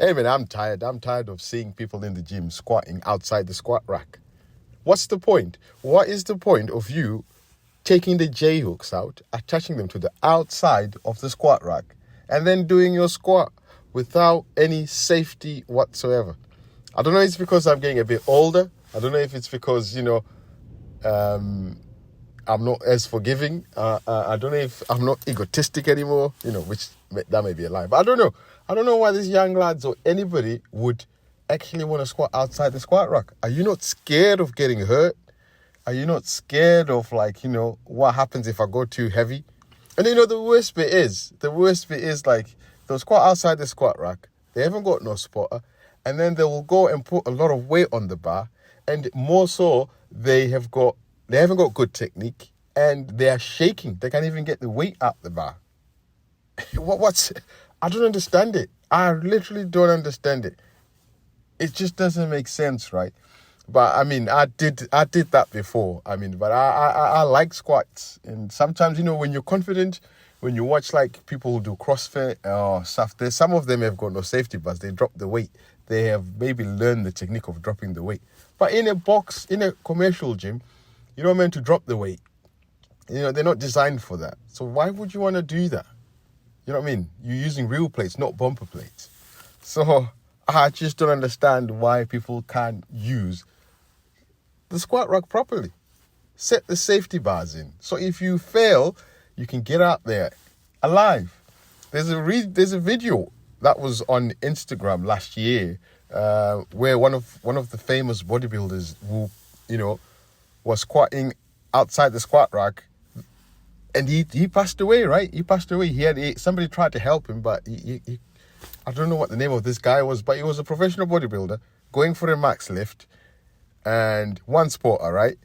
Hey man, I'm tired. I'm tired of seeing people in the gym squatting outside the squat rack. What's the point? What is the point of you taking the J hooks out, attaching them to the outside of the squat rack, and then doing your squat without any safety whatsoever? I don't know if it's because I'm getting a bit older. I don't know if it's because, I'm not as forgiving. I don't know if I'm not egotistic anymore, which that may be a lie. But I don't know. I don't know why these young lads or anybody would actually want to squat outside the squat rack. Are you not scared of getting hurt? Are you not scared of what happens if I go too heavy? And the worst bit is like they'll squat outside the squat rack. They haven't got no spotter. And then they will go and put a lot of weight on the bar. And more so, they haven't got good technique, and they are shaking. They can't even get the weight out the bar. I don't understand it. I literally don't understand it. It just doesn't make sense, right? But I mean, I did that before. But I like squats, and sometimes when you're confident, when you watch like people who do CrossFit or stuff, some of them have got no safety bars. They drop the weight. They have maybe learned the technique of dropping the weight. But in a commercial gym, you're not meant to drop the weight. They're not designed for that. So why would you want to do that? You know what I mean? You're using real plates, not bumper plates. So I just don't understand why people can't use the squat rack properly. Set the safety bars in. So if you fail, you can get out there alive. There's a video that was on Instagram last year where one of the famous bodybuilders who, was squatting outside the squat rack, and he passed away, right? He passed away. Somebody tried to help him, but he I don't know what the name of this guy was, but he was a professional bodybuilder going for a max lift and one spotter, right?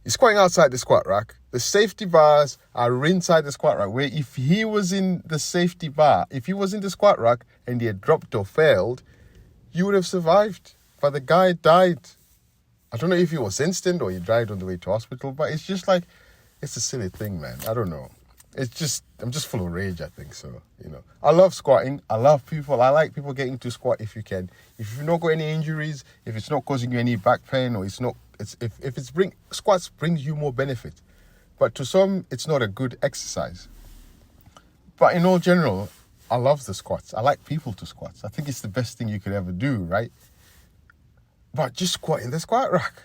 He's squatting outside the squat rack. The safety bars are inside the squat rack, where if he was in the safety bar, if he was in the squat rack and he had dropped or failed, you would have survived. But the guy died. I don't know if he was instant or he died on the way to hospital, but it's just like, it's a silly thing, man. I don't know. I'm just full of rage, I think. So, I love squatting. I love people. I like people getting to squat if you can. If you've not got any injuries, if it's not causing you any back pain, or squats brings you more benefit. But to some, it's not a good exercise. But in all general, I love the squats. I like people to squat. I think it's the best thing you could ever do, right? But just squat in the squat rack.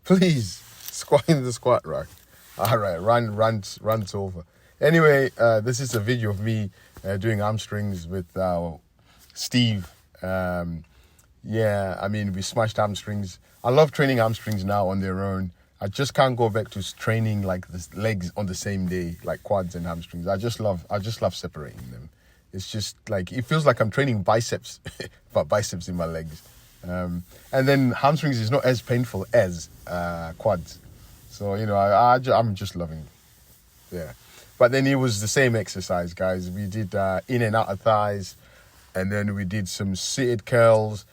Please, squat in the squat rack. All right, rant's over. Anyway, this is a video of me doing hamstrings with Steve. We smashed hamstrings. I love training hamstrings now on their own. I just can't go back to training like the legs on the same day, like quads and hamstrings. I just love separating them. It's just like, it feels like I'm training biceps, but biceps in my legs. And then hamstrings is not as painful as quads. So, I'm just loving it. Yeah. But then it was the same exercise, guys. We did in and out of thighs, and then we did some seated curls,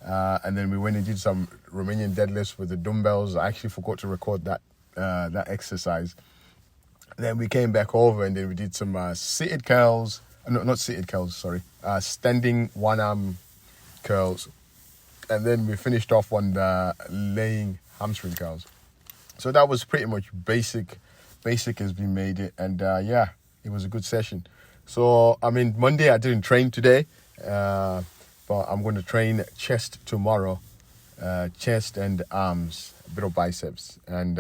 and then we went and did some Romanian deadlifts with the dumbbells. I actually forgot to record that exercise. Then we came back over, and then we did some seated curls. No, not seated curls, sorry. Standing one-arm curls. And then we finished off on the laying hamstring curls. So that was pretty much basic as we made it. And it was a good session. So, Monday I didn't train today. But I'm going to train chest tomorrow. Chest and arms, a bit of biceps. And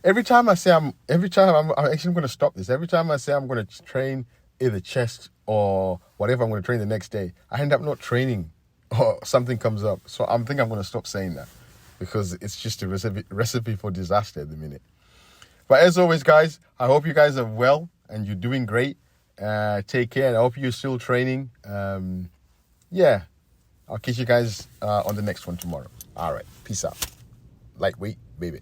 every time I'm actually going to stop this. Every time I say I'm going to train either chest or whatever I'm going to train the next day, I end up not training or something comes up. So I'm going to stop saying that, because it's just a recipe for disaster at the minute. But as always, guys, I hope you guys are well and you're doing great. Take care, and I hope you're still training. I'll catch you guys on the next one tomorrow. All right, peace out. Lightweight, baby.